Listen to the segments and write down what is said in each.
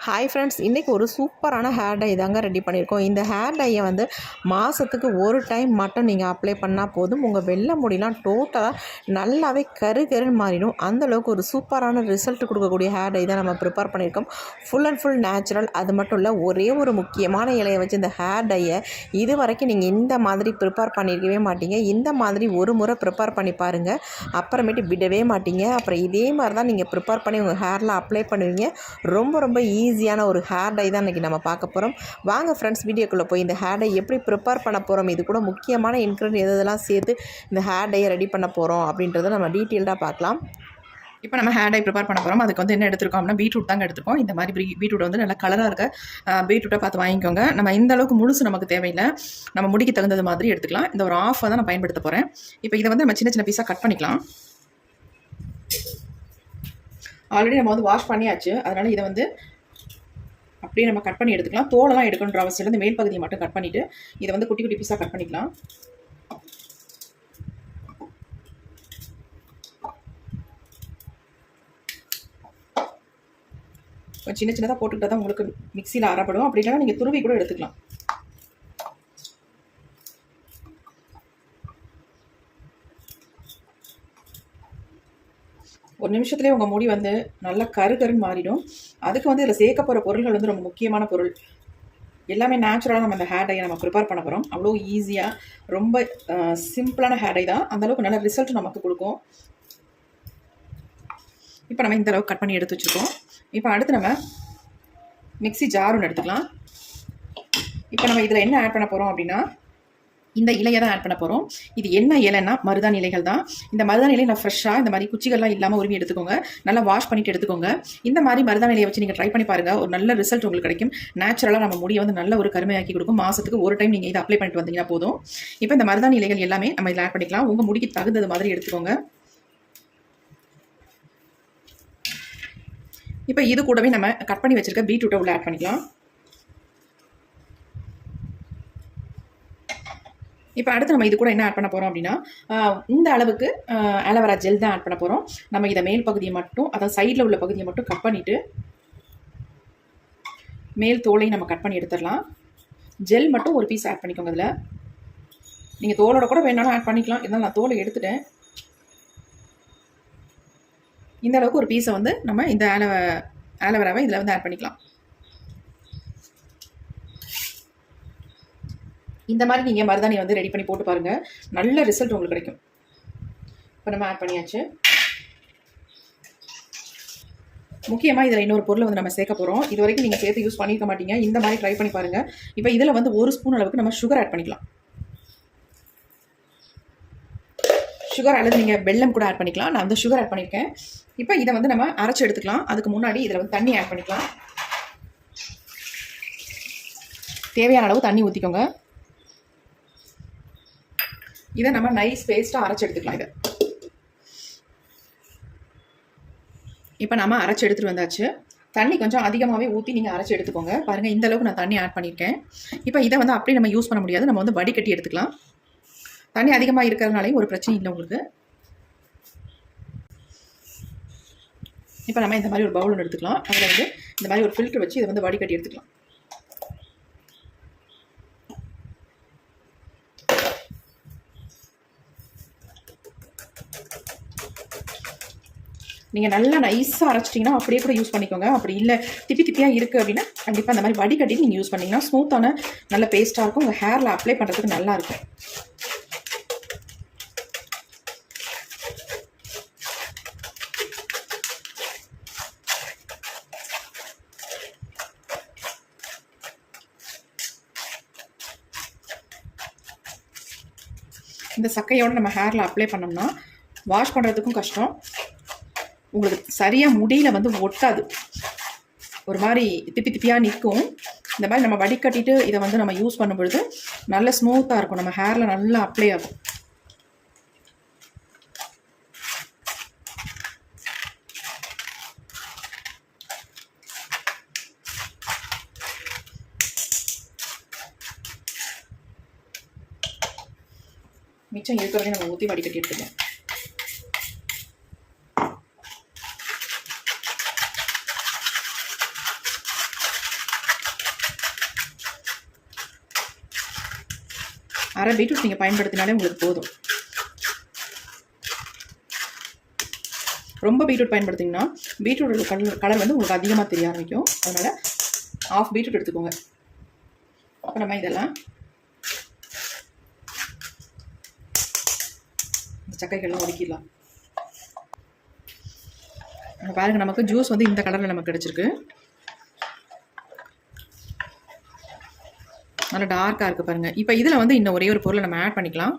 Hi friends, இன்றைக்கி ஒரு சூப்பரான ஹேர் டை தாங்க ரெடி பண்ணியிருக்கோம். இந்த ஹேர் டையை வந்து மாதத்துக்கு ஒரு டைம் மட்டும் நீங்கள் அப்ளை பண்ணால் போதும். உங்கள் வெள்ளை முடிலாம் டோட்டலாக நல்லாவே கருன்னு மாறிடும். அந்தளவுக்கு ஒரு சூப்பரான ரிசல்ட் கொடுக்கக்கூடிய ஹேர் டை தான் நம்ம ப்ரிப்பேர் பண்ணியிருக்கோம். Full and full natural. அது மட்டும் இல்லை, ஒரே ஒரு முக்கியமான இலையை வச்சு இந்த ஹேர் டையை இது வரைக்கும் நீங்கள் இந்த மாதிரி ப்ரிப்பேர் பண்ணியிருக்கவே மாட்டீங்க. இந்த மாதிரி ஒரு முறை ப்ரிப்பேர் பண்ணி பாருங்கள், அப்புறமேட்டு விடவே மாட்டீங்க. அப்புறம் இதே மாதிரி தான் நீங்கள் ப்ரிப்பேர் பண்ணி உங்கள் ஹேரில் அப்ளை பண்ணுவீங்க. ரொம்ப ஈஸியான ஒரு ஹேர் டை தான் இன்றைக்கி நம்ம பார்க்க போகிறோம். வாங்க ஃப்ரெண்ட்ஸ், வீடியோக்குள்ளே போய் இந்த ஹேர் டை எப்படி ப்ரிப்பேர் பண்ண போகிறோம், இது கூட முக்கியமான இன்க்ரீடியன்ட் எதெல்லாம் சேர்த்து இந்த ஹேர் டையை ரெடி பண்ண போகிறோம் அப்படின்றத நம்ம டீட்டெயில்டாக பார்க்கலாம். இப்போ நம்ம ஹேர் டை ப்ரிப்பேர் பண்ண போகிறோம். அதுக்கு வந்து என்ன எடுத்துருக்கோம் அப்படின்னா, பீட்ரூட் தாங்க எடுத்துருக்கோம். இந்த மாதிரி பீட்ரூட் வந்து நல்லா கலராக இருக்க பீட்ரூட்டை பார்த்து வாங்கிக்கோங்க. நம்ம இந்த அளவுக்கு முழுசு நமக்கு தேவையில்லை, நம்ம முடிக்கு தகுந்தது மாதிரி எடுத்துக்கலாம். இந்த ஒரு ஆஃபாக தான் நான் பயன்படுத்த போகிறேன். இப்போ இதை வந்து நம்ம சின்ன சின்ன பீஸாக கட் பண்ணிக்கலாம். ஆல்ரெடி நம்ம வந்து வாஷ் பண்ணியாச்சு, அதனால் இதை வந்து அப்படியே நம்ம கட் பண்ணி எடுத்துக்கலாம். தோலெல்லாம் எடுக்கணுன்ற அவசியம் இல்லை, இந்த மேல் பகுதியை மட்டும் கட் பண்ணிவிட்டு இதை வந்து குட்டி குட்டி பீஸாக கட் பண்ணிக்கலாம். சின்ன சின்னதாக போட்டுக்கிட்டா தான் உங்களுக்கு மிக்சியில் அரைப்படும். அப்படி இல்லைனா நீங்கள் துருவி கூட எடுத்துக்கலாம். ஒரு நிமிஷத்துலேயே உங்கள் முடி வந்து நல்லா கருன்னு மாறிடும். அதுக்கு வந்து இதில் சேர்க்க போகிற பொருள்கள் வந்து ரொம்ப முக்கியமான பொருள். எல்லாமே நேச்சுரலாக நம்ம இந்த ஹேர் டையை நம்ம ப்ரிப்பேர் பண்ண போகிறோம். அவ்வளோ ஈஸியாக ரொம்ப சிம்பிளான ஹேர் டை தான். அந்தளவுக்கு நல்ல ரிசல்ட் நமக்கு கொடுக்கும். இப்போ நம்ம இந்த அளவுக்கு கட் பண்ணி எடுத்து வச்சுருக்கோம். இப்போ அடுத்து நம்ம மிக்ஸி ஜார் ஒன்று எடுத்துக்கலாம். இப்போ நம்ம இதில் என்ன ஆட் பண்ண போகிறோம் அப்படின்னா, இந்த இலையை தான் ஆட் பண்ண போகிறோம். இது என்ன இலைன்னா மருதாணி இலைகள் தான். இந்த மருதாணி இலை நான் ஃப்ரெஷ்ஷாக இந்த மாதிரி குச்சிகள்லாம் இல்லாமல் உரிமை எடுத்துக்கோங்க. நல்லா வாஷ் பண்ணிவிட்டு எடுத்துக்கோங்க. இந்த மாதிரி மருதாணி இலையை வச்சு நீங்கள் ட்ரை பண்ணி பாருங்கள், ஒரு நல்ல ரிசல்ட் உங்களுக்கு கிடைக்கும். நேச்சுரலாக நம்ம முடியை வந்து நல்ல ஒரு கருமையாக்கி கொடுக்கும். மாதத்துக்கு ஒரு டைம் நீங்கள் இதை அப்ளை பண்ணிட்டு வந்தீங்கன்னா போதும். இப்போ இந்த மருதாணி இலைகள் எல்லாமே நம்ம இதில் ஆட் பண்ணிக்கலாம். உங்கள் முடிக்கு தகுந்தது மாதிரி எடுத்துக்கோங்க. இப்போ இது கூடவே நம்ம கட் பண்ணி வச்சுருக்க பீட்ரூட்டை உள்ள ஆட் பண்ணிக்கலாம். இப்போ அடுத்து நம்ம இது கூட என்ன ஆட் பண்ண போகிறோம் அப்படின்னா, இந்த அளவுக்கு ஆலோவேரா ஜெல் தான் ஆட் பண்ண போகிறோம். நம்ம இதை மேல் பகுதியை மட்டும், அதாவது சைடில் உள்ள பகுதியை மட்டும் கட் பண்ணிவிட்டு மேல் தோலையும் நம்ம கட் பண்ணி எடுத்துடலாம். ஜெல் மட்டும் ஒரு பீஸ் ஆட் பண்ணிக்கோங்க. இதில் நீங்கள் தோலோட கூட வேணாலும் ஆட் பண்ணிக்கலாம். இதனால் நான் தோலை எடுத்துட்டேன். இந்த அளவுக்கு ஒரு பீஸை வந்து நம்ம இந்த ஆலோவேராவை இதில் வந்து ஆட் பண்ணிக்கலாம். இந்த மாதிரி நீங்கள் மருதாணி வந்து ரெடி பண்ணி போட்டு பாருங்கள், நல்ல ரிசல்ட் உங்களுக்கு கிடைக்கும். இப்போ நம்ம ஆட் பண்ணியாச்சு. முக்கியமாக இதில் இன்னொரு பொருளை வந்து நம்ம சேர்க்க போகிறோம். இது வரைக்கும் நீங்கள் சேர்த்து யூஸ் பண்ணியிருக்க மாட்டீங்க. இந்த மாதிரி ட்ரை பண்ணி பாருங்கள். இப்போ இதில் வந்து 1 ஸ்பூன் அளவுக்கு நம்ம சுகர் ஆட் பண்ணிக்கலாம். சுகர் அல்லது நீங்கள் வெல்லம் கூட ஆட் பண்ணிக்கலாம். நான் வந்து சுகர் ஆட் பண்ணியிருக்கேன். இப்போ இதை வந்து நம்ம அரைச்சி எடுத்துக்கலாம். அதுக்கு முன்னாடி இதில் வந்து தண்ணி ஆட் பண்ணிக்கலாம். தேவையான அளவு தண்ணி ஊற்றிக்கோங்க. இதை நம்ம நைஸ் பேஸ்ட்டாக அரைச்சி எடுத்துக்கலாம். இதை இப்போ நம்ம அரைச்சி எடுத்துகிட்டு வந்தாச்சு. தண்ணி கொஞ்சம் அதிகமாகவே ஊற்றி நீங்கள் அரைச்சி எடுத்துக்கோங்க. பாருங்கள், இந்த அளவுக்கு நான் தண்ணி ஆட் பண்ணியிருக்கேன். இப்போ இதை வந்து அப்படியே நம்ம யூஸ் பண்ண முடியாது, நம்ம வந்து வடிகட்டி எடுத்துக்கலாம். தண்ணி அதிகமாக இருக்கிறதுனாலையும் ஒரு பிரச்சனை இல்லை உங்களுக்கு. இப்போ நம்ம இந்த மாதிரி ஒரு பவுல் ஒன்று எடுத்துக்கலாம். அதில் வந்து இந்த மாதிரி ஒரு ஃபில்டர் வச்சு இதை வந்து வடிகட்டி எடுத்துக்கலாம். நீங்கள் நல்லா நைஸாக அரைச்சிட்டிங்கன்னா அப்படியே கூட யூஸ் பண்ணிக்கோங்க. அப்படி இல்லை திப்பியாக இருக்குது அப்படின்னா கண்டிப்பாக இந்த மாதிரி வடிகட்டி நீங்கள் யூஸ் பண்ணிங்கன்னா ஸ்மூத்தான நல்ல பேஸ்ட்டாக இருக்கும். உங்கள் ஹேரில் அப்ளை பண்ணுறதுக்கு நல்லாயிருக்கும். இந்த சக்கையோடு நம்ம ஹேரில் அப்ளை பண்ணோம்னா வாஷ் பண்ணுறதுக்கும் கஷ்டம், உங்களுக்கு சரியாக முடியில் வந்து ஒட்டாது, ஒரு மாதிரி திப்பியாக நிற்கும். இந்த மாதிரி நம்ம வடிகட்டிட்டு இதை வந்து நம்ம யூஸ் பண்ணும் பொழுது நல்ல ஸ்மூத்தாக இருக்கும், நம்ம ஹேரில் நல்லா அப்ளை ஆகும். மிச்சம் இருக்கிறதே நம்ம ஊற்றி வடிகட்டி எடுத்துக்கலாம். அரை பீட்ரூட் நீங்கள் பயன்படுத்தினாலே உங்களுக்கு போதும். ரொம்ப பீட்ரூட் பயன்படுத்திங்கன்னா பீட்ரூட்டோட கலர் வந்து உங்களுக்கு அதிகமாக தெரிய ஆரம்பிக்கும். அதனால் ½ பீட்ரூட் எடுத்துக்கோங்க. அப்போ நம்ம இதெல்லாம் இந்த சக்கைகள்லாம் ஒதுக்கிடலாம். பாருங்கள், நமக்கு ஜூஸ் வந்து இந்த கலரில் நமக்கு கிடச்சிருக்கு. நல்லா டார்க்காக இருக்குது பாருங்கள். இப்போ இதில் வந்து இன்னும் ஒரே ஒரு பொருளை நம்ம ஆட் பண்ணிக்கலாம்.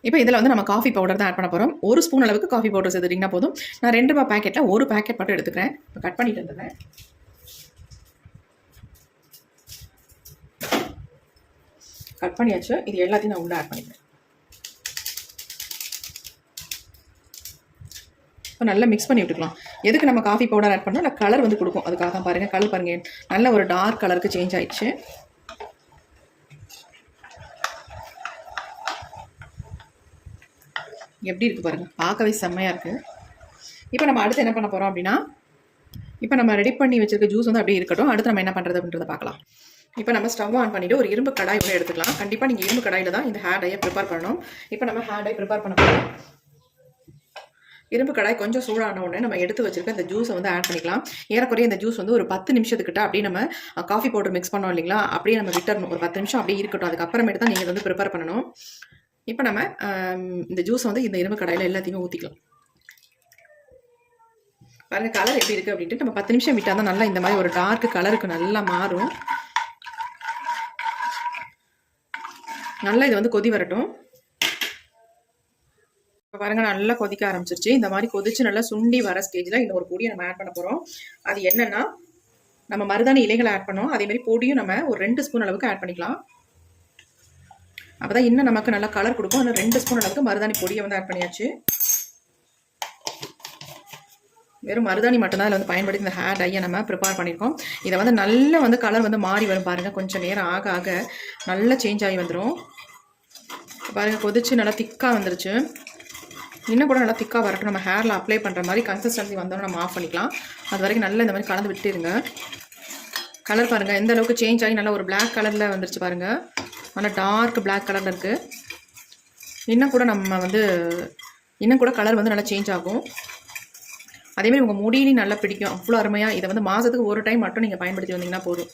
இப்போ இதில் வந்து நம்ம காஃபி பவுடர் தான் ஆட் பண்ண போகிறோம். 1 ஸ்பூன் அளவுக்கு காஃபி பவுடர் சேர்த்துட்டிங்கன்னா போதும். நான் 2 ரூபா பேக்கெட்டில் 1 பேக்கெட் மட்டும் எடுத்துக்கிறேன். இப்போ கட் பண்ணிட்டு வந்துடுறேன். கட் பண்ணியாச்சு. இது எல்லாத்தையும் நான் உள்ளே ஆட் பண்ணிக்கிறேன். இப்போ நல்லா மிக்ஸ் பண்ணி விட்டுக்கலாம். எதுக்கு நம்ம காஃபி பவுடர் ஆட் பண்ணால் கலர் வந்து கொடுக்கும். அதுக்காக தான் பாருங்கள். கலர் பாருங்கள், நல்ல ஒரு டார்க் கலருக்கு சேஞ்ச் ஆயிடுச்சு. எப்படி இருக்குது பாருங்கள், பார்க்கவே செம்மையாக இருக்குது. இப்போ நம்ம அடுத்து என்ன பண்ண போகிறோம் அப்படின்னா, இப்போ நம்ம ரெடி பண்ணி வச்சுருக்க ஜூஸ் வந்து அப்படியே இருக்கட்டும். அடுத்து நம்ம என்ன பண்ணுறது அப்படின்றத பார்க்கலாம். இப்போ நம்ம ஸ்டவ் ஆன் பண்ணிவிட்டு ஒரு இரும்பு கடாய் ஒன்று எடுத்துக்கலாம். கண்டிப்பாக நீங்கள் இரும்பு கடாயில் தான் இந்த ஹேர் டையை ப்ரிப்பேர் பண்ணணும். இப்போ நம்ம ஹேர் டை ப்ரிப்பேர் பண்ண போகிறோம். இரும்பு கடாய் கொஞ்சம் சூடான உடனே நம்ம எடுத்து வச்சிருக்க இந்த ஜூஸை வந்து ஆட் பண்ணிக்கலாம். ஏறக்குறைய இந்த ஜூஸ் வந்து ஒரு 10 நிமிஷத்துக்கிட்ட அப்படியே நம்ம காஃபி பவுடர் மிக்ஸ் பண்ணோம் இல்லைங்களா, அப்படியே நம்ம விட்டுறணும். ஒரு 10 நிமிஷம் அப்படியே இருக்கட்டும். அதுக்கப்புறமேட்டு தான் நீங்கள் வந்து ப்ரிப்பேர் பண்ணணும். இப்போ நம்ம இந்த ஜூஸ் வந்து இந்த இரும்பு கடாயில் எல்லாத்தையுமே ஊற்றிக்கலாம். பாருங்கள் கலர் எப்படி இருக்குது அப்படின்ட்டு. நம்ம 10 நிமிஷம் விட்டால் தான் நல்லா இந்த மாதிரி ஒரு டார்க் கலருக்கு நல்லா மாறும். நல்லா இது வந்து கொதி வரட்டும். இப்போ பாருங்கள் நல்லா கொதிக்க ஆரம்பிச்சிருச்சு. இந்த மாதிரி கொதிச்சு நல்லா சுண்டி வர ஸ்டேஜில் இன்னொரு பொடியை நம்ம ஆட் பண்ண போகிறோம். அது என்னென்னா, நம்ம மருதாணி இலைகளை ஆட் பண்ணோம். அதேமாதிரி பொடியும் நம்ம ஒரு 2 ஸ்பூன் அளவுக்கு ஆட் பண்ணிக்கலாம். அப்போ தான் இன்னும் நமக்கு நல்லா கலர் கொடுக்கும். அந்த 2 ஸ்பூன் அளவுக்கு மருதாணி பொடியை வந்து ஆட் பண்ணியாச்சு. வெறும் மருதாணி மட்டும்தான் அதில் வந்து பயன்படுத்தி இந்த ஹேர் டையை நம்ம ப்ரிப்பேர் பண்ணியிருக்கோம். இதை வந்து நல்லா வந்து கலர் வந்து மாறி வரும் பாருங்கள். கொஞ்சம் நேரம் ஆக ஆக நல்லா சேஞ்ச் ஆகி வந்துடும். பாருங்கள் கொதிச்சு நல்லா திக்காக வந்துருச்சு. இன்னும் கூட நல்லா திக்காக வரட்டும். நம்ம ஹேரில் அப்ளை பண்ணுற மாதிரி கன்சிஸ்டன்சி வந்தோம்னா நம்ம ஆஃப் பண்ணிக்கலாம். அது வரைக்கும் நல்லா இந்த மாதிரி கலந்து விட்டுருங்க. கலர் பாருங்கள் எந்த அளவுக்கு சேஞ்ச் ஆகி நல்லா ஒரு பிளாக் கலரில் வந்துருச்சு பாருங்கள். நல்லா டார்க் பிளாக் கலரில் இருக்குது. இன்னும் கூட கலர் வந்து நல்லா சேஞ்ச் ஆகும். அதேமாதிரி உங்கள் முடியிலையும் நல்லா பிடிக்கும். அவ்வளோ அருமையாக. இதை வந்து மாதத்துக்கு ஒரு டைம் மட்டும் நீங்கள் பயன்படுத்தி வந்தீங்கன்னா போதும்.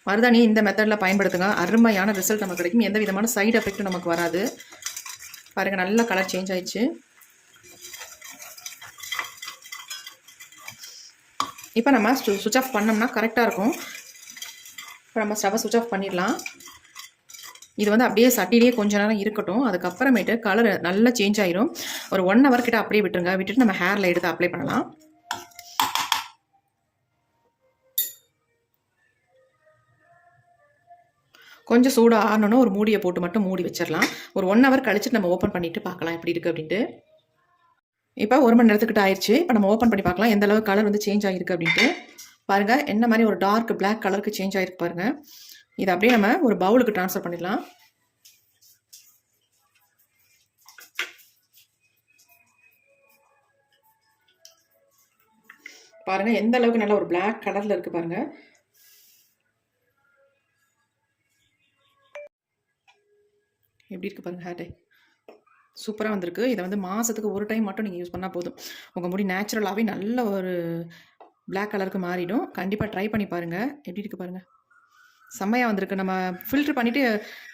மருதாணியை இந்த மெத்தடில் பயன்படுத்துங்க. அருமையான ரிசல்ட் நமக்கு கிடைக்கும். எந்த விதமான சைடு எஃபெக்ட்டும் நமக்கு வராது. பாருங்கள் நல்லா கலர் சேஞ்ச் ஆயிடுச்சு. இப்போ நம்ம சுவிட்ச் ஆஃப் பண்ணோம்னா கரெக்டாக இருக்கும். இப்போ நம்ம ஸ்டவ்வை சுவிட்ச் ஆஃப் பண்ணிடலாம். இது வந்து அப்படியே சட்டிலேயே கொஞ்ச நேரம் இருக்கட்டும். அதுக்கப்புறமேட்டு கலர் நல்லா சேஞ்ச் ஆயிரும். ஒரு 1 ஹவர் கிட்ட அப்படியே விட்டுருங்க. விட்டுட்டு நம்ம ஹேரில் எடுத்து அப்ளை பண்ணலாம். கொஞ்சம் சூடாக ஆறணுன்னா ஒரு மூடியை போட்டு மட்டும் மூடி வச்சிடலாம். ஒரு 1 ஹவர் கழிச்சுட்டு நம்ம ஓப்பன் பண்ணிவிட்டு பார்க்கலாம் எப்படி இருக்குது அப்படின்ட்டு. இப்போ 1 மணி நேரத்துக்கிட்ட ஆயிடுச்சு. இப்போ நம்ம ஓப்பன் பண்ணி பார்க்கலாம் எந்த அளவுக்கு கலர் வந்து சேஞ்ச் ஆகிருக்கு அப்படின்ட்டு. பாருங்கள் என்ன மாதிரி ஒரு டார்க் பிளாக் கலருக்கு சேஞ்ச் ஆகிருக்கு பாருங்கள். இதை அப்படியே நம்ம ஒரு பவுலுக்கு ட்ரான்ஸ்ஃபர் பண்ணிடலாம். பாருங்கள் எந்த அளவுக்கு நல்ல ஒரு பிளாக் கலரில் இருக்குது பாருங்கள். எப்படி இருக்குது பாருங்கள் ஹேர் டை சூப்பராக வந்திருக்கு. இதை வந்து மாதத்துக்கு ஒரு டைம் மட்டும் நீங்கள் யூஸ் பண்ணால் போதும். உங்கள் முடி நேச்சுரலாகவே நல்ல ஒரு பிளாக் கலருக்கு மாறிடும். கண்டிப்பாக ட்ரை பண்ணி பாருங்கள். எப்படி இருக்குது பாருங்கள், செம்மையாக வந்திருக்கு. நம்ம ஃபில்ட்ரு பண்ணிவிட்டு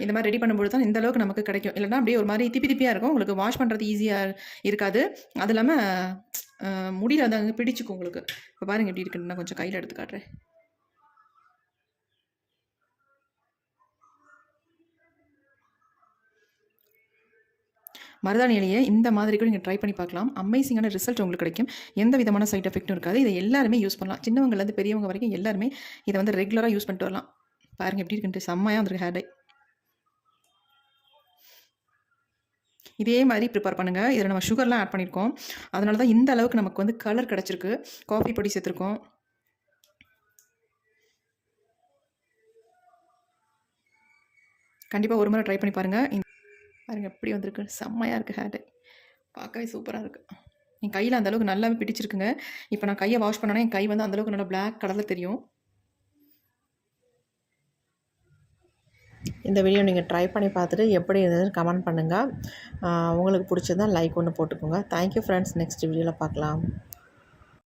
இந்த மாதிரி ரெடி பண்ணும்போது தான் இந்த அளவுக்கு நமக்கு கிடைக்கும். இல்லைனா அப்படியே ஒரு மாதிரி திப்பியாக இருக்கும். உங்களுக்கு வாஷ் பண்ணுறது ஈஸியாக இருக்காது. அது இல்லாமல் முடியல அது அங்கே பிடிச்சிக்கும் உங்களுக்கு. இப்போ பாருங்கள் எப்படி இருக்குன்னு நான் கொஞ்சம் கையில் எடுத்து காட்டுறேன். மருதாணி இலையை இந்த மாதிரி கூட நீங்கள் ட்ரை பண்ணி பார்க்கலாம். அமேசிங்கான ரிசல்ட் உங்களுக்கு கிடைக்கும். எந்த விதமான சைட் எஃபெக்ட்டும் இருக்காது. இதை எல்லாருமே யூஸ் பண்ணலாம். சின்னவங்கலேருந்து பெரியவங்க வரைக்கும் எல்லாருமே இதை வந்து ரெகுலராக யூஸ் பண்ணிட்டு வரலாம். பாருங்கள் எப்படி இருக்குன்ட்டு செம்மையாக வந்துருக்கு ஹேர் டை. இதே மாதிரி ப்ரிப்பேர் பண்ணுங்கள். இதில் நம்ம சுகர்லாம் ஆட் பண்ணியிருக்கோம். அதனால தான் இந்த அளவுக்கு நமக்கு வந்து கலர் கிடச்சிருக்கு. காஃபி பொடி சேர்த்துருக்கோம். கண்டிப்பாக ஒரு முறை ட்ரை பண்ணி பாருங்கள். பாருங்கள் எப்படி வந்திருக்கு, செம்மையாக இருக்குது ஹேர் டை. பார்க்கவே சூப்பராக இருக்குது. என் கையில் அந்தளவுக்கு நல்லாவே பிடிச்சிருக்குங்க. இப்போ நான் கையை வாஷ் பண்ணோன்னா என் கை வந்து அந்தளவுக்கு நல்லா பிளாக் கலரில் தெரியும். இந்த வீடியோ நீங்கள் ட்ரை பண்ணி பார்த்துட்டு எப்படி இருந்ததுன்னு கமெண்ட் பண்ணுங்கள். உங்களுக்கு பிடிச்சதா லைக் ஒன்று போட்டுக்கோங்க. Thank you friends. நெக்ஸ்ட் வீடியோவில் பார்க்கலாம்.